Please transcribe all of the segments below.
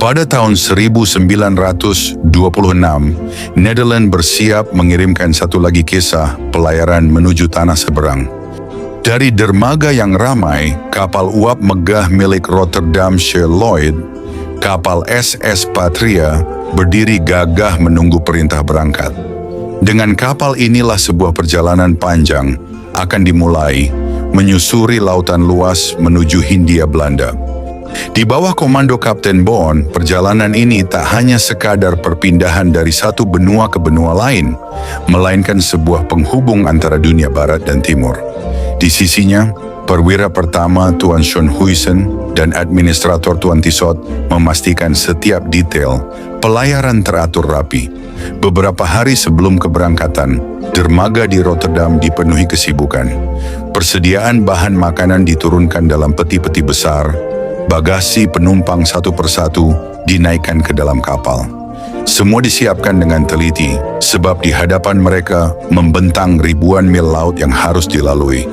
Pada tahun 1926, Nederland bersiap mengirimkan satu lagi kisah pelayaran menuju tanah seberang. Dari dermaga yang ramai, kapal uap megah milik Rotterdamsche Lloyd, kapal SS Patria berdiri gagah menunggu perintah berangkat. Dengan kapal inilah sebuah perjalanan panjang akan dimulai, menyusuri lautan luas menuju Hindia Belanda. Di bawah komando Kapten Bond, perjalanan ini tak hanya sekadar perpindahan dari satu benua ke benua lain, melainkan sebuah penghubung antara dunia barat dan timur. Di sisinya, perwira pertama Tuan Schönhuisen dan administrator Tuan Tissot memastikan setiap detail pelayaran teratur rapi. Beberapa hari sebelum keberangkatan, dermaga di Rotterdam dipenuhi kesibukan. Persediaan bahan makanan diturunkan dalam peti-peti besar, bagasi penumpang satu persatu dinaikkan ke dalam kapal. Semua disiapkan dengan teliti, sebab di hadapan mereka membentang ribuan mil laut yang harus dilalui.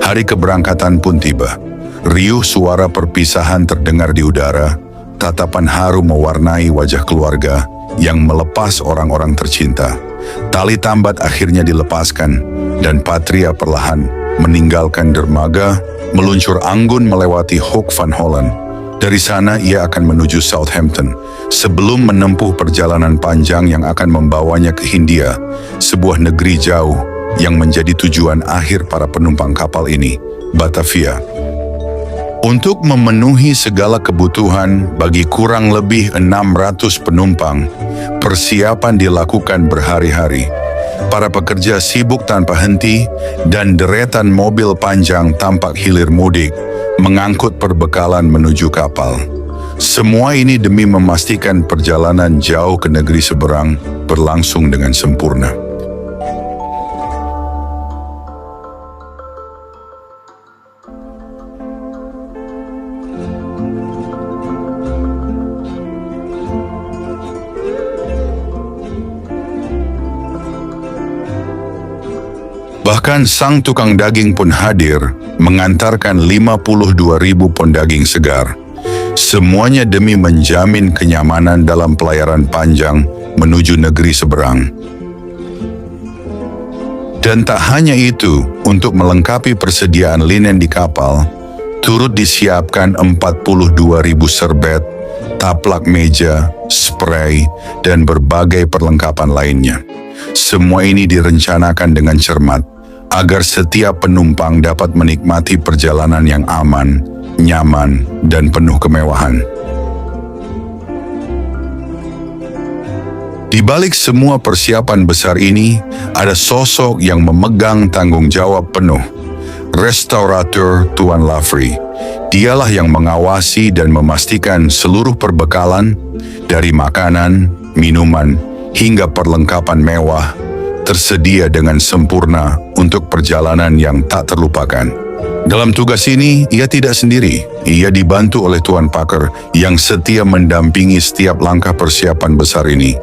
Hari keberangkatan pun tiba. Riuh suara perpisahan terdengar di udara, tatapan haru mewarnai wajah keluarga yang melepas orang-orang tercinta. Tali tambat akhirnya dilepaskan, dan Patria perlahan meninggalkan dermaga, meluncur anggun melewati Hoek van Holland. Dari sana ia akan menuju Southampton, sebelum menempuh perjalanan panjang yang akan membawanya ke Hindia, sebuah negeri jauh yang menjadi tujuan akhir para penumpang kapal ini, Batavia. Untuk memenuhi segala kebutuhan bagi kurang lebih 600 penumpang, persiapan dilakukan berhari-hari. Para pekerja sibuk tanpa henti dan deretan mobil panjang tampak hilir mudik, mengangkut perbekalan menuju kapal. Semua ini demi memastikan perjalanan jauh ke negeri seberang berlangsung dengan sempurna. Bahkan sang tukang daging pun hadir, mengantarkan 52.000 pon daging segar. Semuanya demi menjamin kenyamanan dalam pelayaran panjang menuju negeri seberang. Dan tak hanya itu, untuk melengkapi persediaan linen di kapal, turut disiapkan 42.000 serbet, taplak meja, spray, dan berbagai perlengkapan lainnya. Semua ini direncanakan dengan cermat, agar setiap penumpang dapat menikmati perjalanan yang aman, nyaman, dan penuh kemewahan. Di balik semua persiapan besar ini, ada sosok yang memegang tanggung jawab penuh, restaurator Tuan Lafrey. Dialah yang mengawasi dan memastikan seluruh perbekalan, dari makanan, minuman, hingga perlengkapan mewah, tersedia dengan sempurna untuk perjalanan yang tak terlupakan. Dalam tugas ini, ia tidak sendiri. Ia dibantu oleh Tuan Parker yang setia mendampingi setiap langkah persiapan besar ini.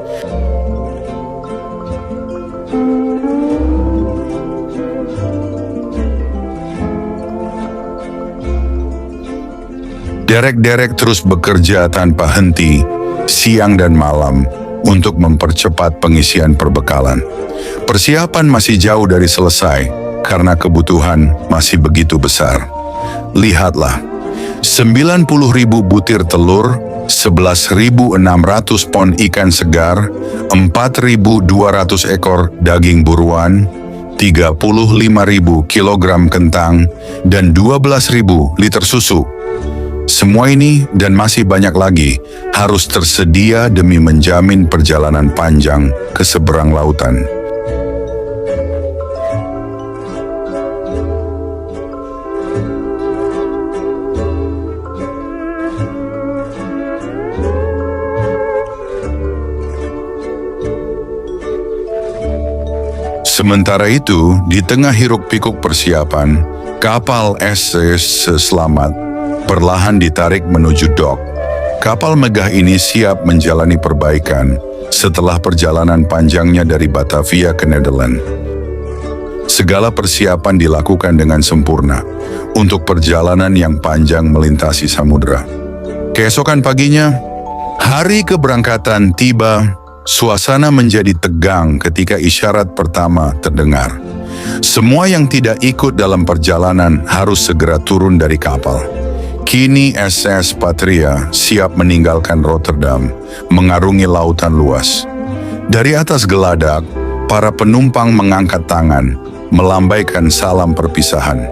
Derek-derek terus bekerja tanpa henti, siang dan malam, untuk mempercepat pengisian perbekalan. Persiapan masih jauh dari selesai, karena kebutuhan masih begitu besar. Lihatlah, 90.000 butir telur, 11.600 pon ikan segar, 4.200 ekor daging buruan, 35.000 kilogram kentang, dan 12.000 liter susu. Semua ini dan masih banyak lagi harus tersedia demi menjamin perjalanan panjang ke seberang lautan. Sementara itu, di tengah hiruk-pikuk persiapan, kapal SS Selamat perlahan ditarik menuju dok. Kapal megah ini siap menjalani perbaikan setelah perjalanan panjangnya dari Batavia ke Nederland. Segala persiapan dilakukan dengan sempurna untuk perjalanan yang panjang melintasi samudera. Keesokan paginya, Hari keberangkatan tiba, suasana menjadi tegang ketika isyarat pertama terdengar. Semua yang tidak ikut dalam perjalanan harus segera turun dari kapal. Kini SS Patria siap meninggalkan Rotterdam, mengarungi lautan luas. Dari atas geladak, para penumpang mengangkat tangan, melambaikan salam perpisahan.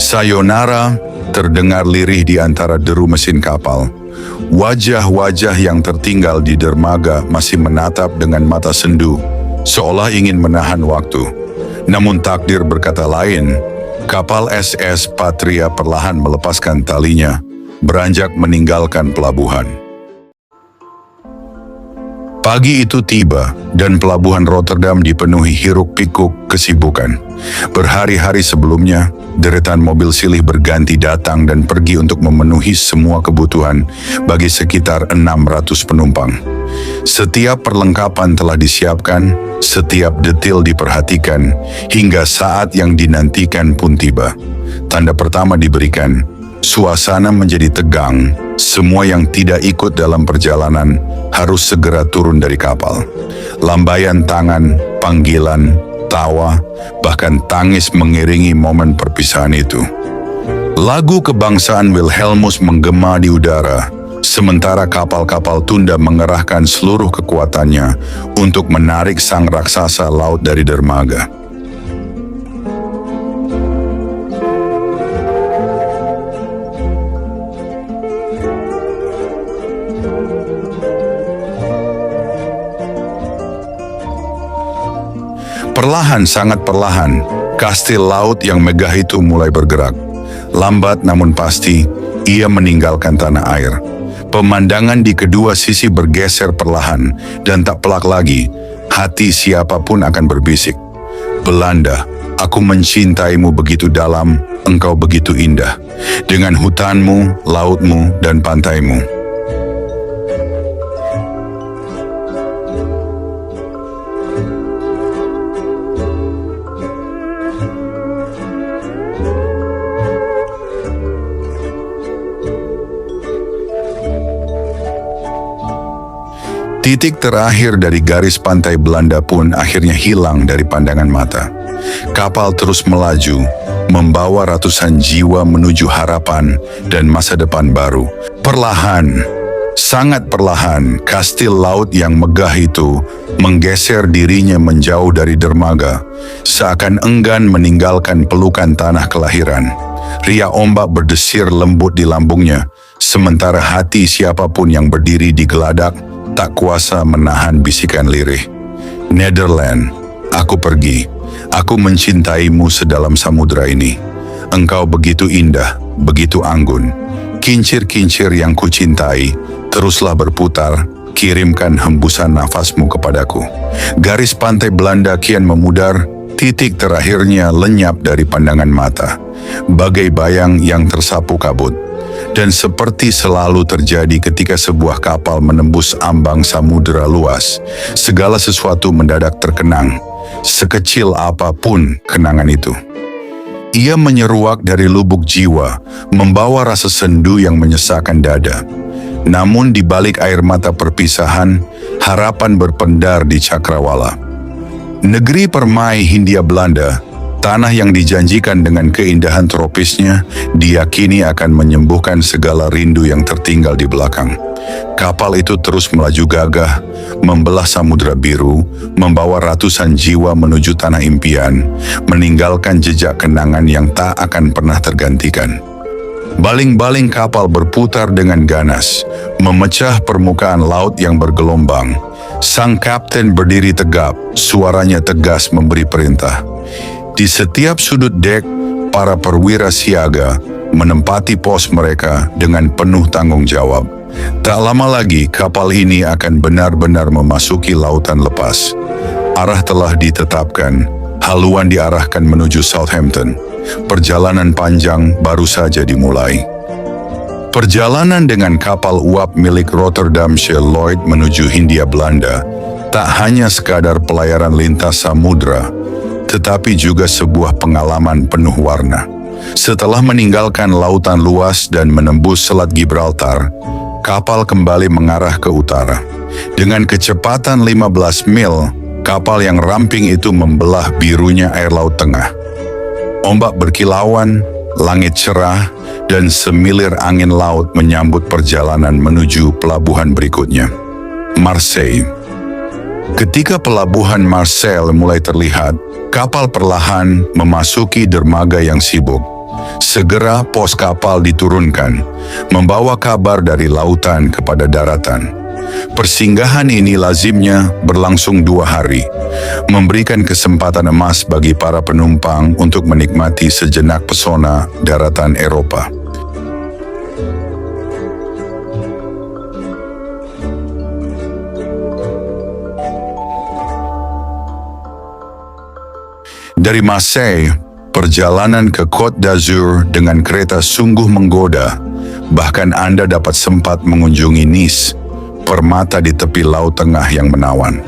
Sayonara terdengar lirih di antara deru mesin kapal. Wajah-wajah yang tertinggal di dermaga masih menatap dengan mata sendu, seolah ingin menahan waktu. Namun takdir berkata lain. Kapal SS Patria perlahan melepaskan talinya, beranjak meninggalkan pelabuhan. Pagi itu tiba, dan pelabuhan Rotterdam dipenuhi hiruk-pikuk kesibukan. Berhari-hari sebelumnya, deretan mobil silih berganti datang dan pergi untuk memenuhi semua kebutuhan bagi sekitar 600 penumpang. Setiap perlengkapan telah disiapkan, setiap detil diperhatikan, hingga saat yang dinantikan pun tiba. Tanda pertama diberikan, suasana menjadi tegang. Semua yang tidak ikut dalam perjalanan harus segera turun dari kapal. Lambaian tangan, panggilan, tawa, bahkan tangis mengiringi momen perpisahan itu. Lagu kebangsaan Wilhelmus menggema di udara, sementara kapal-kapal tunda mengerahkan seluruh kekuatannya untuk menarik sang raksasa laut dari dermaga. Perlahan, sangat perlahan, kastil laut yang megah itu mulai bergerak. Lambat namun pasti, ia meninggalkan tanah air. Pemandangan di kedua sisi bergeser perlahan, dan tak pelak lagi, hati siapapun akan berbisik. Belanda, aku mencintaimu begitu dalam, engkau begitu indah, dengan hutanmu, lautmu, dan pantaimu. Titik terakhir dari garis pantai Belanda pun akhirnya hilang dari pandangan mata. Kapal terus melaju, membawa ratusan jiwa menuju harapan dan masa depan baru. Perlahan, sangat perlahan, kastil laut yang megah itu menggeser dirinya menjauh dari dermaga, seakan enggan meninggalkan pelukan tanah kelahiran. Riak ombak berdesir lembut di lambungnya, sementara hati siapapun yang berdiri di geladak tak kuasa menahan bisikan lirih. Nederland, aku pergi. Aku mencintaimu sedalam samudera ini. Engkau begitu indah, begitu anggun. Kincir-kincir yang kucintai, teruslah berputar, kirimkan hembusan nafasmu kepadaku. Garis pantai Belanda kian memudar, titik terakhirnya lenyap dari pandangan mata, bagai bayang yang tersapu kabut. Dan seperti selalu terjadi ketika sebuah kapal menembus ambang samudera luas, segala sesuatu mendadak terkenang, sekecil apapun kenangan itu. Ia menyeruak dari lubuk jiwa, membawa rasa sendu yang menyesakkan dada. Namun di balik air mata perpisahan, harapan berpendar di cakrawala. Negeri permai Hindia Belanda, tanah yang dijanjikan dengan keindahan tropisnya, diyakini akan menyembuhkan segala rindu yang tertinggal di belakang. Kapal itu terus melaju gagah, membelah samudera biru, membawa ratusan jiwa menuju tanah impian, meninggalkan jejak kenangan yang tak akan pernah tergantikan. Baling-baling kapal berputar dengan ganas, memecah permukaan laut yang bergelombang. Sang kapten berdiri tegap, suaranya tegas memberi perintah. Di setiap sudut dek, para perwira siaga menempati pos mereka dengan penuh tanggung jawab. Tak lama lagi kapal ini akan benar-benar memasuki lautan lepas. Arah telah ditetapkan, haluan diarahkan menuju Southampton. Perjalanan panjang baru saja dimulai. Perjalanan dengan kapal uap milik Rotterdamse Lloyd menuju Hindia Belanda tak hanya sekadar pelayaran lintas samudra, tetapi juga sebuah pengalaman penuh warna. Setelah meninggalkan lautan luas dan menembus Selat Gibraltar, kapal kembali mengarah ke utara. Dengan kecepatan 15 mil, kapal yang ramping itu membelah birunya air laut tengah. Ombak berkilauan, langit cerah, dan semilir angin laut menyambut perjalanan menuju pelabuhan berikutnya, Marseille. Ketika pelabuhan Marseille mulai terlihat, kapal perlahan memasuki dermaga yang sibuk. Segera pos kapal diturunkan, membawa kabar dari lautan kepada daratan. Persinggahan ini lazimnya berlangsung 2 hari, memberikan kesempatan emas bagi para penumpang untuk menikmati sejenak pesona daratan Eropa. Dari Marseille, perjalanan ke Côte d'Azur dengan kereta sungguh menggoda, bahkan Anda dapat sempat mengunjungi Nice, permata di tepi laut tengah yang menawan.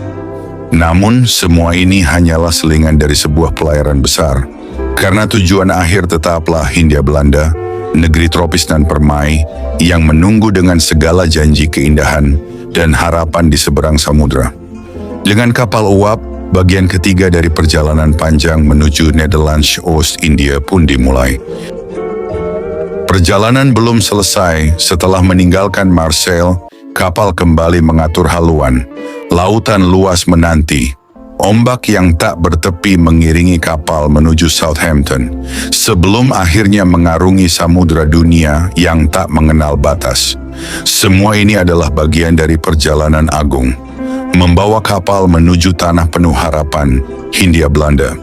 Namun, semua ini hanyalah selingan dari sebuah pelayaran besar, karena tujuan akhir tetaplah Hindia Belanda, negeri tropis dan permai yang menunggu dengan segala janji keindahan dan harapan di seberang samudra. Dengan kapal uap, bagian ketiga dari perjalanan panjang menuju Netherlands Oost-India pun dimulai. Perjalanan belum selesai setelah meninggalkan Marseille, kapal kembali mengatur haluan. Lautan luas menanti. Ombak yang tak bertepi mengiringi kapal menuju Southampton, sebelum akhirnya mengarungi samudra dunia yang tak mengenal batas. Semua ini adalah bagian dari perjalanan agung, membawa kapal menuju tanah penuh harapan, Hindia Belanda.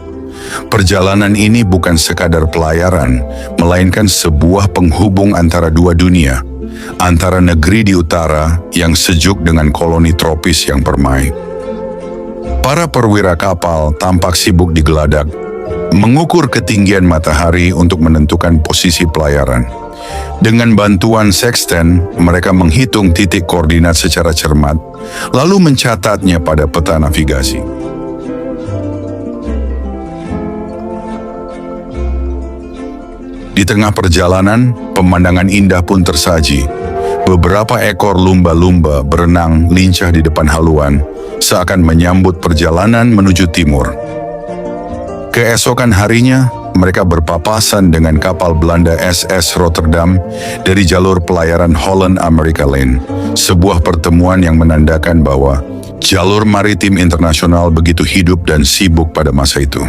Perjalanan ini bukan sekadar pelayaran, melainkan sebuah penghubung antara dua dunia, antara negeri di utara yang sejuk dengan koloni tropis yang permai. Para perwira kapal tampak sibuk di geladak, mengukur ketinggian matahari untuk menentukan posisi pelayaran. Dengan bantuan sextant, mereka menghitung titik koordinat secara cermat, lalu mencatatnya pada peta navigasi. Di tengah perjalanan, pemandangan indah pun tersaji. Beberapa ekor lumba-lumba berenang lincah di depan haluan, seakan menyambut perjalanan menuju timur. Keesokan harinya, mereka berpapasan dengan kapal Belanda SS Rotterdam dari jalur pelayaran Holland America Line, sebuah pertemuan yang menandakan bahwa jalur maritim internasional begitu hidup dan sibuk pada masa itu.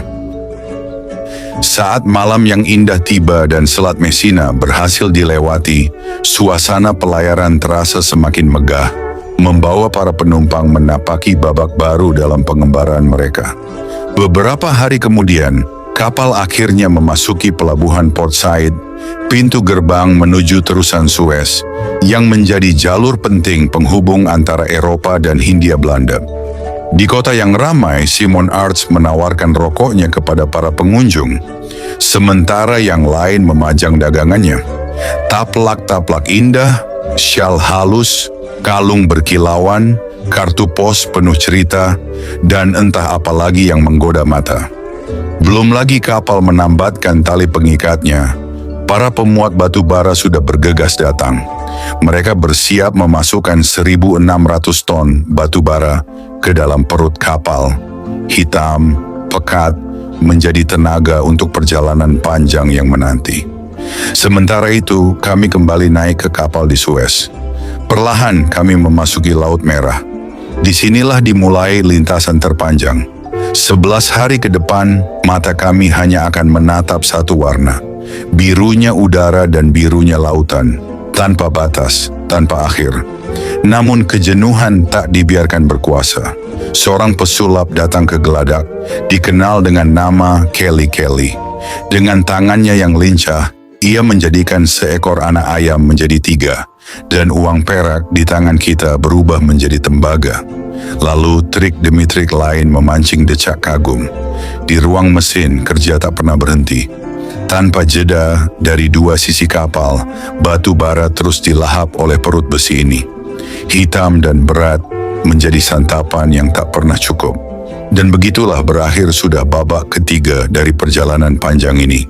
Saat malam yang indah tiba dan Selat Messina berhasil dilewati, suasana pelayaran terasa semakin megah, membawa para penumpang menapaki babak baru dalam pengembaraan mereka. Beberapa hari kemudian, kapal akhirnya memasuki pelabuhan Port Said, pintu gerbang menuju terusan Suez, yang menjadi jalur penting penghubung antara Eropa dan Hindia Belanda. Di kota yang ramai, Simon Arts menawarkan rokoknya kepada para pengunjung, sementara yang lain memajang dagangannya. Taplak-taplak indah, syal halus, kalung berkilauan, kartu pos penuh cerita, dan entah apa lagi yang menggoda mata. Belum lagi kapal menambatkan tali pengikatnya, para pemuat batu bara sudah bergegas datang. Mereka bersiap memasukkan 1.600 ton batu bara ke dalam perut kapal. Hitam, pekat, menjadi tenaga untuk perjalanan panjang yang menanti. Sementara itu, kami kembali naik ke kapal di Suez. Perlahan kami memasuki Laut Merah. Disinilah dimulai lintasan terpanjang. 11 hari ke depan, mata kami hanya akan menatap satu warna. Birunya udara dan birunya lautan. Tanpa batas, tanpa akhir. Namun kejenuhan tak dibiarkan berkuasa. Seorang pesulap datang ke geladak, dikenal dengan nama Kelly Kelly. Dengan tangannya yang lincah, ia menjadikan seekor anak ayam menjadi 3, dan uang perak di tangan kita berubah menjadi tembaga. Lalu trik demi trik lain memancing decak kagum. Di ruang mesin, kerja tak pernah berhenti. Tanpa jeda, dari dua sisi kapal, batu bara terus dilahap oleh perut besi ini. Hitam dan berat, menjadi santapan yang tak pernah cukup. Dan begitulah berakhir sudah babak ketiga dari perjalanan panjang ini.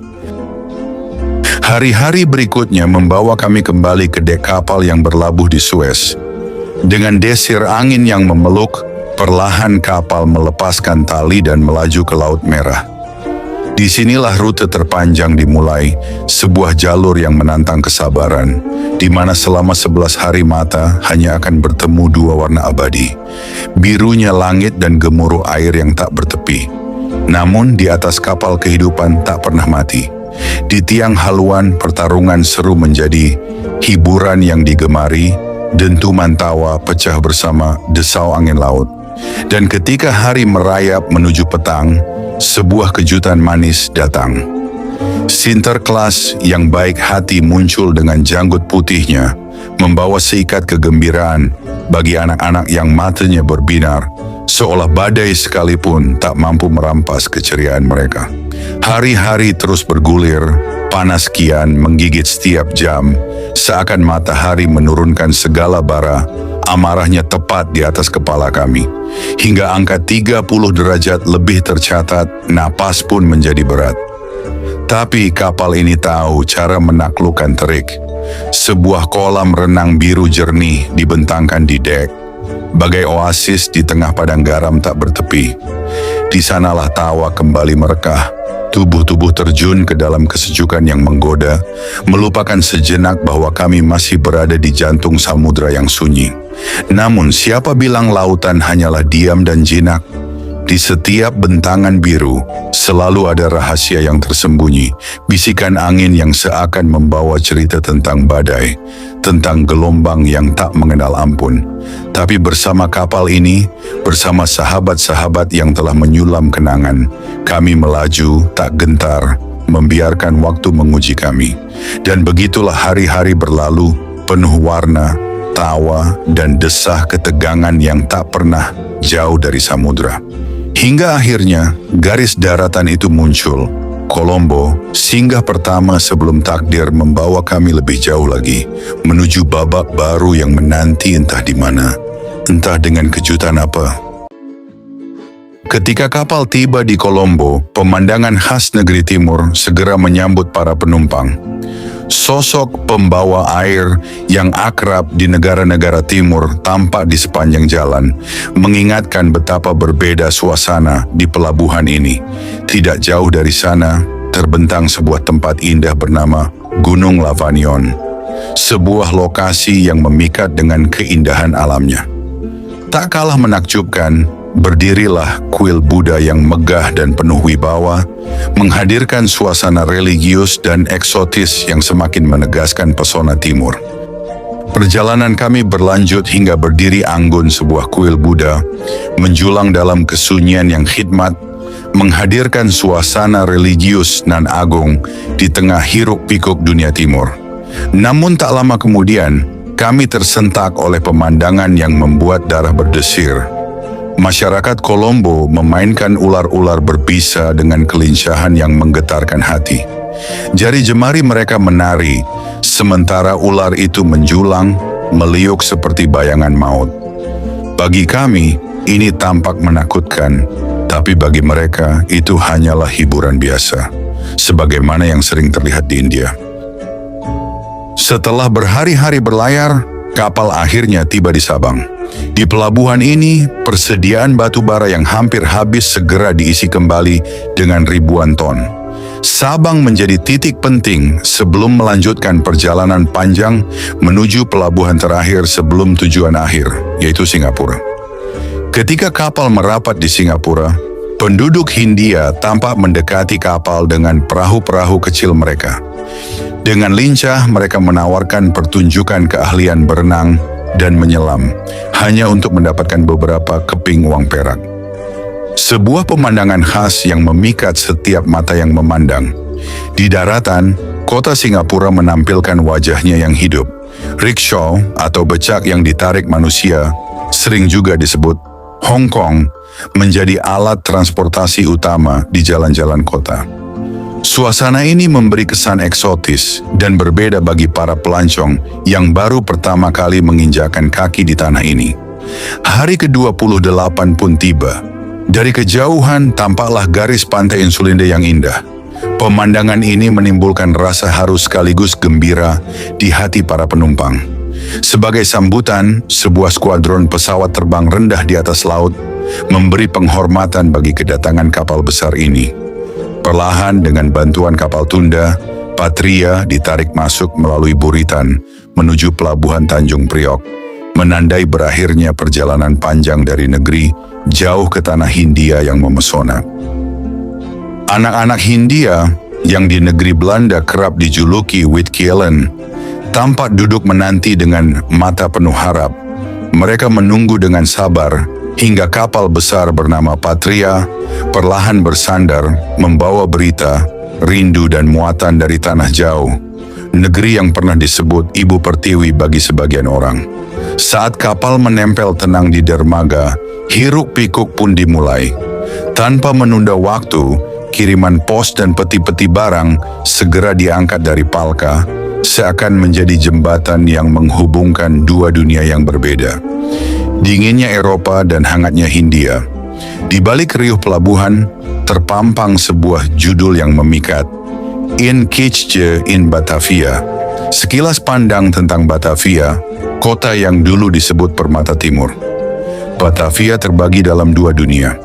Hari-hari berikutnya membawa kami kembali ke dek kapal yang berlabuh di Suez. Dengan desir angin yang memeluk, perlahan kapal melepaskan tali dan melaju ke Laut Merah. Disinilah rute terpanjang dimulai, sebuah jalur yang menantang kesabaran, di mana selama 11 hari mata hanya akan bertemu dua warna abadi, birunya langit dan gemuruh air yang tak bertepi. Namun di atas kapal kehidupan tak pernah mati. Di tiang haluan pertarungan seru menjadi hiburan yang digemari, dentuman tawa pecah bersama desau angin laut. Dan ketika hari merayap menuju petang, sebuah kejutan manis datang. Sinterklas yang baik hati muncul dengan janggut putihnya, membawa seikat kegembiraan bagi anak-anak yang matanya berbinar, seolah badai sekalipun tak mampu merampas keceriaan mereka. Hari-hari terus bergulir, panas kian menggigit setiap jam, seakan matahari menurunkan segala bara amarahnya tepat di atas kepala kami. Hingga angka 30 derajat lebih tercatat, napas pun menjadi berat. Tapi kapal ini tahu cara menaklukkan terik. Sebuah kolam renang biru jernih dibentangkan di dek, bagai oasis di tengah padang garam tak bertepi. Di sanalah tawa kembali merekah, tubuh-tubuh terjun ke dalam kesejukan yang menggoda, melupakan sejenak bahwa kami masih berada di jantung samudra yang sunyi. Namun siapa bilang lautan hanyalah diam dan jinak? Di setiap bentangan biru, selalu ada rahasia yang tersembunyi, bisikan angin yang seakan membawa cerita tentang badai, tentang gelombang yang tak mengenal ampun. Tapi bersama kapal ini, bersama sahabat-sahabat yang telah menyulam kenangan, kami melaju tak gentar, membiarkan waktu menguji kami. Dan begitulah hari-hari berlalu, penuh warna, tawa, dan desah ketegangan yang tak pernah jauh dari samudra. Hingga akhirnya garis daratan itu muncul. Kolombo, singgah pertama sebelum takdir membawa kami lebih jauh lagi, menuju babak baru yang menanti entah di mana, entah dengan kejutan apa. Ketika kapal tiba di Kolombo, pemandangan khas negeri timur segera menyambut para penumpang. Sosok pembawa air yang akrab di negara-negara timur tampak di sepanjang jalan, mengingatkan betapa berbeda suasana di pelabuhan ini. Tidak jauh dari sana, terbentang sebuah tempat indah bernama Gunung Lavanion, sebuah lokasi yang memikat dengan keindahan alamnya. Tak kalah menakjubkan, berdirilah kuil Buddha yang megah dan penuh wibawa, menghadirkan suasana religius dan eksotis yang semakin menegaskan pesona timur. Perjalanan kami berlanjut hingga berdiri anggun sebuah kuil Buddha, menjulang dalam kesunyian yang khidmat, menghadirkan suasana religius nan agung di tengah hiruk-pikuk dunia timur. Namun tak lama kemudian, kami tersentak oleh pemandangan yang membuat darah berdesir. Masyarakat Kolombo memainkan ular-ular berbisa dengan kelincahan yang menggetarkan hati. Jari jemari mereka menari, sementara ular itu menjulang, meliuk seperti bayangan maut. Bagi kami, ini tampak menakutkan, tapi bagi mereka itu hanyalah hiburan biasa, sebagaimana yang sering terlihat di India. Setelah berhari-hari berlayar, kapal akhirnya tiba di Sabang. Di pelabuhan ini, persediaan batu bara yang hampir habis segera diisi kembali dengan ribuan ton. Sabang menjadi titik penting sebelum melanjutkan perjalanan panjang menuju pelabuhan terakhir sebelum tujuan akhir, yaitu Singapura. Ketika kapal merapat di Singapura, penduduk Hindia tampak mendekati kapal dengan perahu-perahu kecil mereka. Dengan lincah, mereka menawarkan pertunjukan keahlian berenang dan menyelam, hanya untuk mendapatkan beberapa keping uang perak. Sebuah pemandangan khas yang memikat setiap mata yang memandang. Di daratan, kota Singapura menampilkan wajahnya yang hidup. Rickshaw atau becak yang ditarik manusia, sering juga disebut Hong Kong, menjadi alat transportasi utama di jalan-jalan kota. Suasana ini memberi kesan eksotis dan berbeda bagi para pelancong yang baru pertama kali menginjakan kaki di tanah ini. Hari ke-28 pun tiba. Dari kejauhan tampaklah garis pantai Insulinde yang indah. Pemandangan ini menimbulkan rasa haru sekaligus gembira di hati para penumpang. Sebagai sambutan, sebuah skuadron pesawat terbang rendah di atas laut memberi penghormatan bagi kedatangan kapal besar ini. Perlahan dengan bantuan kapal tunda, Patria ditarik masuk melalui buritan menuju pelabuhan Tanjung Priok, menandai berakhirnya perjalanan panjang dari negeri jauh ke tanah Hindia yang memesona. Anak-anak Hindia yang di negeri Belanda kerap dijuluki Witkielen tampak duduk menanti dengan mata penuh harap. Mereka menunggu dengan sabar hingga kapal besar bernama Patria perlahan bersandar membawa berita, rindu dan muatan dari tanah jauh, negeri yang pernah disebut Ibu Pertiwi bagi sebagian orang. Saat kapal menempel tenang di dermaga, hiruk pikuk pun dimulai. Tanpa menunda waktu, kiriman pos dan peti-peti barang segera diangkat dari Palka, seakan menjadi jembatan yang menghubungkan dua dunia yang berbeda. Dinginnya Eropa dan hangatnya Hindia. Di balik riuh pelabuhan, terpampang sebuah judul yang memikat, In Kitje in Batavia. Sekilas pandang tentang Batavia, kota yang dulu disebut Permata Timur. Batavia terbagi dalam dua dunia.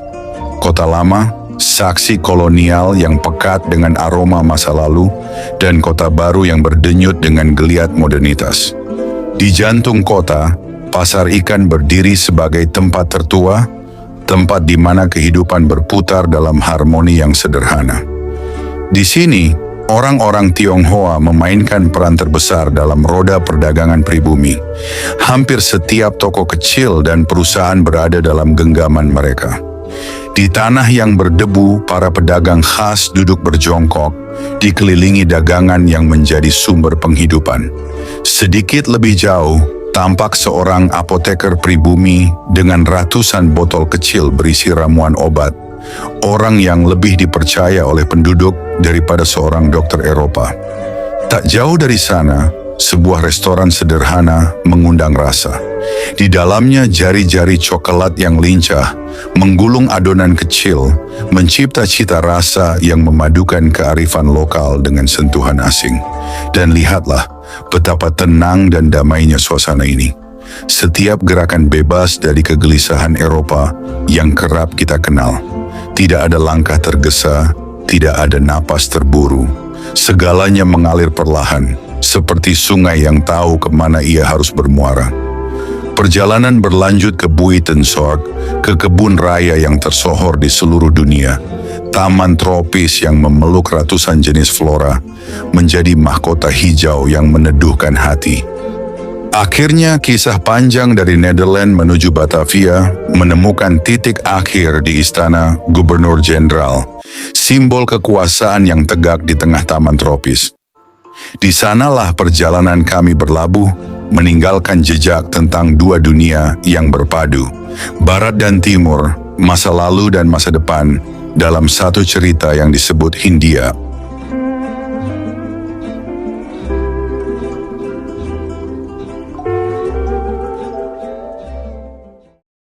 Kota lama, saksi kolonial yang pekat dengan aroma masa lalu, dan kota baru yang berdenyut dengan geliat modernitas. Di jantung kota, pasar ikan berdiri sebagai tempat tertua, tempat di mana kehidupan berputar dalam harmoni yang sederhana. Di sini, orang-orang Tionghoa memainkan peran terbesar dalam roda perdagangan pribumi. Hampir setiap toko kecil dan perusahaan berada dalam genggaman mereka. Di tanah yang berdebu, para pedagang khas duduk berjongkok, dikelilingi dagangan yang menjadi sumber penghidupan. Sedikit lebih jauh, tampak seorang apoteker pribumi dengan ratusan botol kecil berisi ramuan obat, orang yang lebih dipercaya oleh penduduk daripada seorang dokter Eropa. Tak jauh dari sana, sebuah restoran sederhana mengundang rasa. Di dalamnya jari-jari coklat yang lincah menggulung adonan kecil, mencipta cita rasa yang memadukan kearifan lokal dengan sentuhan asing. Dan lihatlah betapa tenang dan damainya suasana ini. Setiap gerakan bebas dari kegelisahan Eropa yang kerap kita kenal. Tidak ada langkah tergesa, tidak ada napas terburu. Segalanya mengalir perlahan, seperti sungai yang tahu kemana ia harus bermuara. Perjalanan berlanjut ke Buitenzorg, ke kebun raya yang tersohor di seluruh dunia. Taman tropis yang memeluk ratusan jenis flora, menjadi mahkota hijau yang meneduhkan hati. Akhirnya kisah panjang dari Nederland menuju Batavia menemukan titik akhir di istana Gubernur Jenderal, simbol kekuasaan yang tegak di tengah taman tropis. Di sanalah perjalanan kami berlabuh, meninggalkan jejak tentang dua dunia yang berpadu, Barat dan Timur, masa lalu dan masa depan, dalam satu cerita yang disebut Hindia.